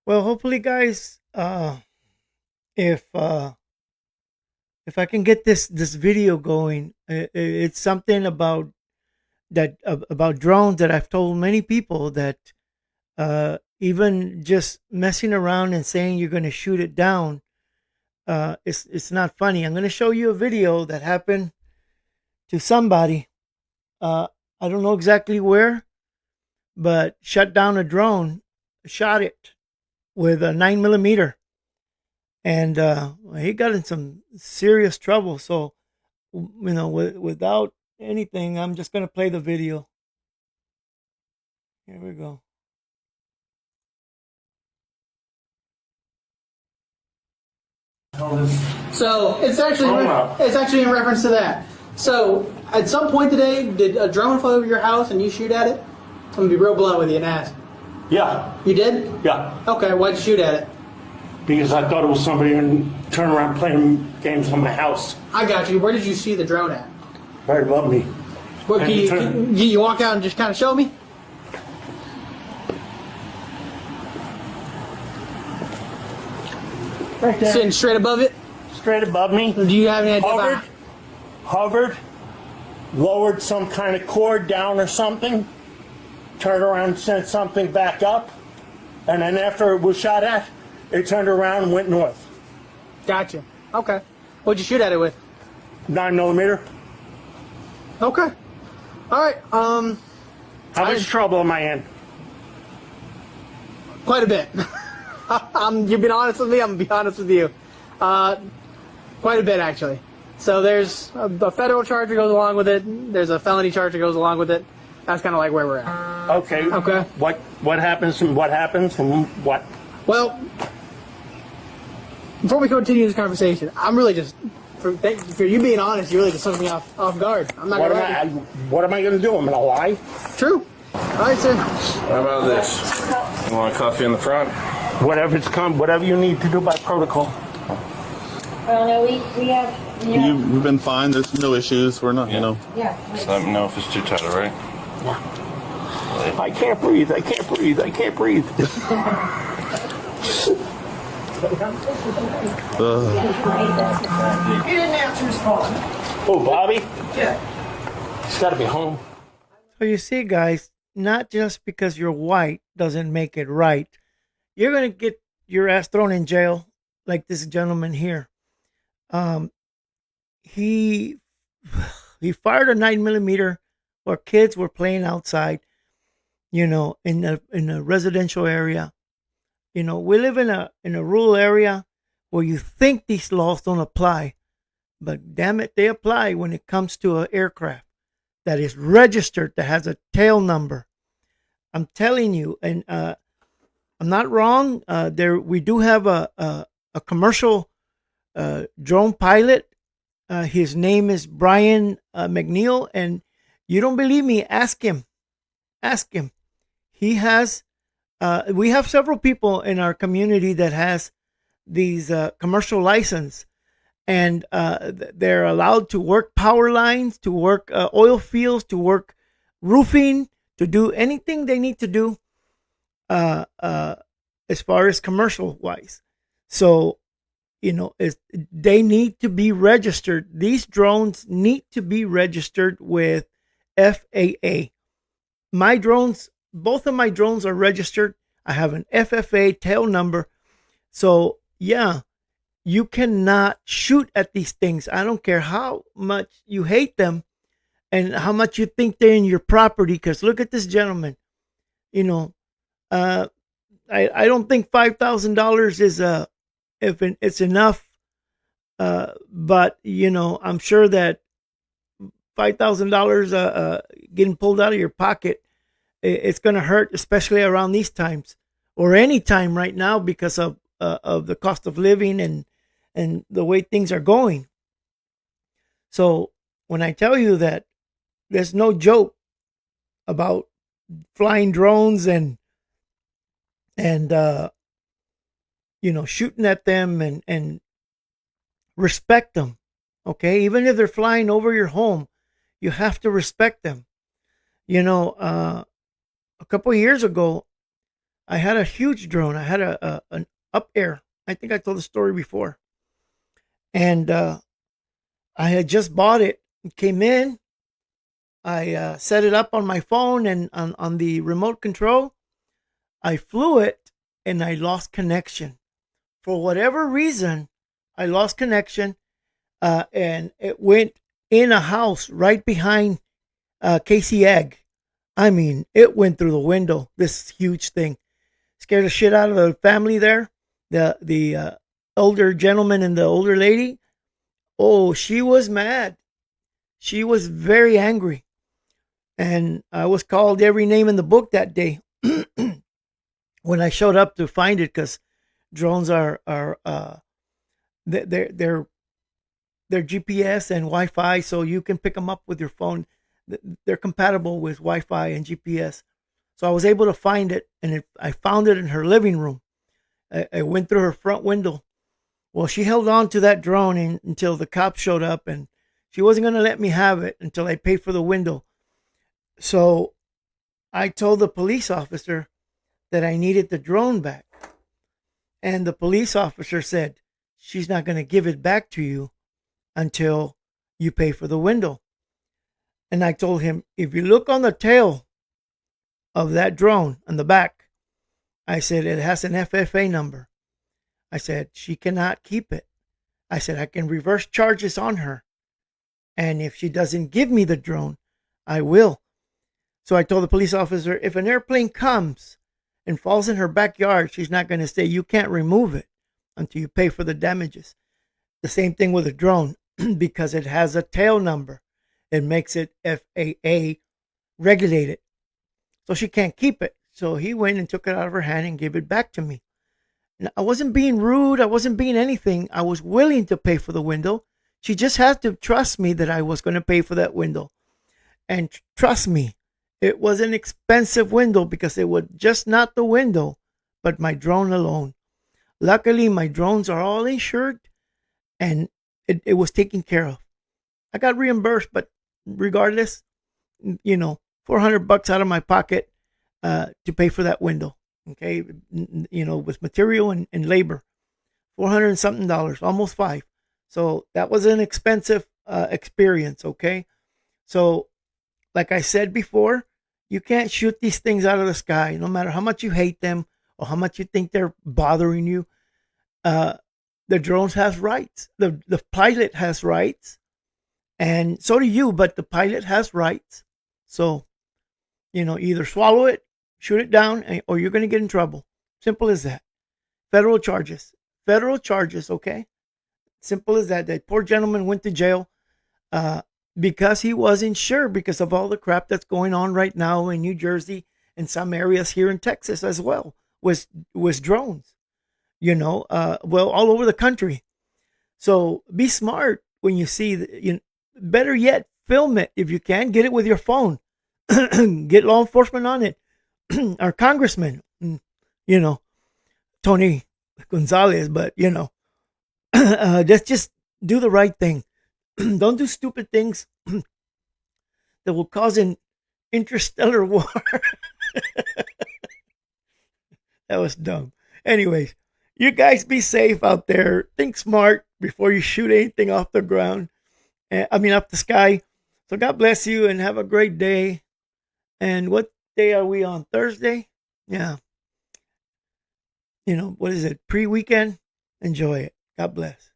Well, hopefully, guys, if if I can get this video going, it's something about about drones that I've told many people that even just messing around and saying you're going to shoot it down, it's not funny. I'm going to show you a video that happened to somebody. Uh, I don't know exactly where, but shut down a drone, shot it with a 9 millimeter, and he got in some serious trouble. So, without anything, I'm just gonna play the video. Here we go. So it's actually in reference to that. So at some point today, did a drone fly over your house and you shoot at it? I'm gonna be real blunt with you and ask. Yeah, You did? yeah. Okay, why'd you shoot at it? Because I thought it was somebody and turn around playing games on my house I got you. Where did you see the drone at? right above me. What, And can you walk out and just kind of show me? Right there, Sitting straight above it? straight above me. Do you have any idea Hovered, about hovered, lowered some kind of cord down or something, turned around, sent something back up, and then after it was shot at, it turned around and went north. Gotcha. Okay. What'd you shoot at it with? 9 millimeter. Okay. All right. How much trouble am I in? Quite a bit. You've been honest with me. I'm gonna be honest with you. Quite a bit, actually. So there's a federal charge that goes along with it. There's a felony charge that goes along with it. That's kind of like where we're at. Okay. Okay. What happens and what happens and what? Well, before we continue this conversation, I'm really just for you being honest. You really just took me off guard. I'm not What gonna am lie. what am I going to do? I'm going to lie? True. All right, sir. How about this? You want coffee in the front? Whatever you need to do by protocol. Oh, no, we have, We've been fine. There's no issues. We're not, yeah. Just let me know if it's too tight, all right? I can't breathe. I can't breathe. I can't breathe. He didn't answer his phone. Oh, Bobby? Yeah. He's got to be home. So you see, guys, not just because you're white doesn't make it right. You're gonna get your ass thrown in jail, like this gentleman here. Um, he he fired a 9 millimeter where kids were playing outside, in a residential area. We live in a rural area where you think these laws don't apply, but damn it, they apply when it comes to an aircraft that is registered, that has a tail number. I'm telling you, and I'm not wrong. There we do have a commercial drone pilot. His name is Brian McNeil, and you don't believe me? Ask him. Ask him. He has. We have several people in our community that has these commercial license, and they're allowed to work power lines, to work oil fields, to work roofing, to do anything they need to do uh, uh, as far as commercial wise. So, they need to be registered. These drones need to be registered with FAA. My drones, both of my drones are registered. I have an FFA tail number. So, yeah, you cannot shoot at these things. I don't care how much you hate them and how much you think they're in your property. Because look at this gentleman. You know, uh, I don't think $5,000 is if it's enough. But I'm sure that $5,000 getting pulled out of your pocket, it's going to hurt, especially around these times or any time right now because of the cost of living and the way things are going. So when I tell you that there's no joke about flying drones and shooting at them and respect them. Okay, even if they're flying over your home, you have to respect them. A couple of years ago, I had a huge drone. I had an up air. I think I told the story before. And I had just bought it. It came in. I set it up on my phone and on the remote control. I flew it and I lost connection. For whatever reason, I lost connection and it went in a house right behind Casey Ag. I mean, it went through the window. This huge thing scared the shit out of the family there. The older gentleman and the older lady. Oh, she was mad. She was very angry, and I was called every name in the book that day when I showed up to find it because drones are they're GPS and Wi-Fi, so you can pick them up with your phone. They're compatible with Wi-Fi and GPS. So I was able to find it, and I found it in her living room. I went through her front window. Well, she held on to that drone until the cops showed up, and she wasn't going to let me have it until I paid for the window. So I told the police officer that I needed the drone back. And the police officer said, she's not going to give it back to you until you pay for the window. And I told him, if you look on the tail of that drone on the back, I said, it has an FFA number. I said, she cannot keep it. I said, I can reverse charges on her. And if she doesn't give me the drone, I will. So I told the police officer, if an airplane comes and falls in her backyard, she's not going to say, you can't remove it until you pay for the damages. The same thing with a drone, because it has a tail number. It makes it FAA regulated. So she can't keep it. So he went and took it out of her hand and gave it back to me. And I wasn't being rude. I wasn't being anything. I was willing to pay for the window. She just had to trust me that I was going to pay for that window. And trust me, it was an expensive window because it was just not the window, but my drone alone. Luckily, my drones are all insured and it was taken care of. I got reimbursed, but regardless, $400 out of my pocket to pay for that window. Okay, with material and labor, $400 and something, almost $500. So that was an expensive experience. Okay, so like I said before, you can't shoot these things out of the sky, no matter how much you hate them or how much you think they're bothering you. The drones has rights. The pilot has rights, and so do you. But the pilot has rights. So, either swallow it, shoot it down, or you're going to get in trouble. Simple as that. Federal charges. Okay? Simple as that. That poor gentleman went to jail because he wasn't sure because of all the crap that's going on right now in New Jersey and some areas here in Texas as well with drones. All over the country. So be smart when you see, better yet, film it if you can. Get it with your phone. Get law enforcement on it. Our congressman, Tony Gonzalez, but just do the right thing. Don't do stupid things that will cause an interstellar war. That was dumb. Anyways, you guys be safe out there. Think smart before you shoot anything off the ground. Off the sky. So God bless you and have a great day. And what day are we on? Thursday? Yeah. What is it? Pre-weekend? Enjoy it. God bless.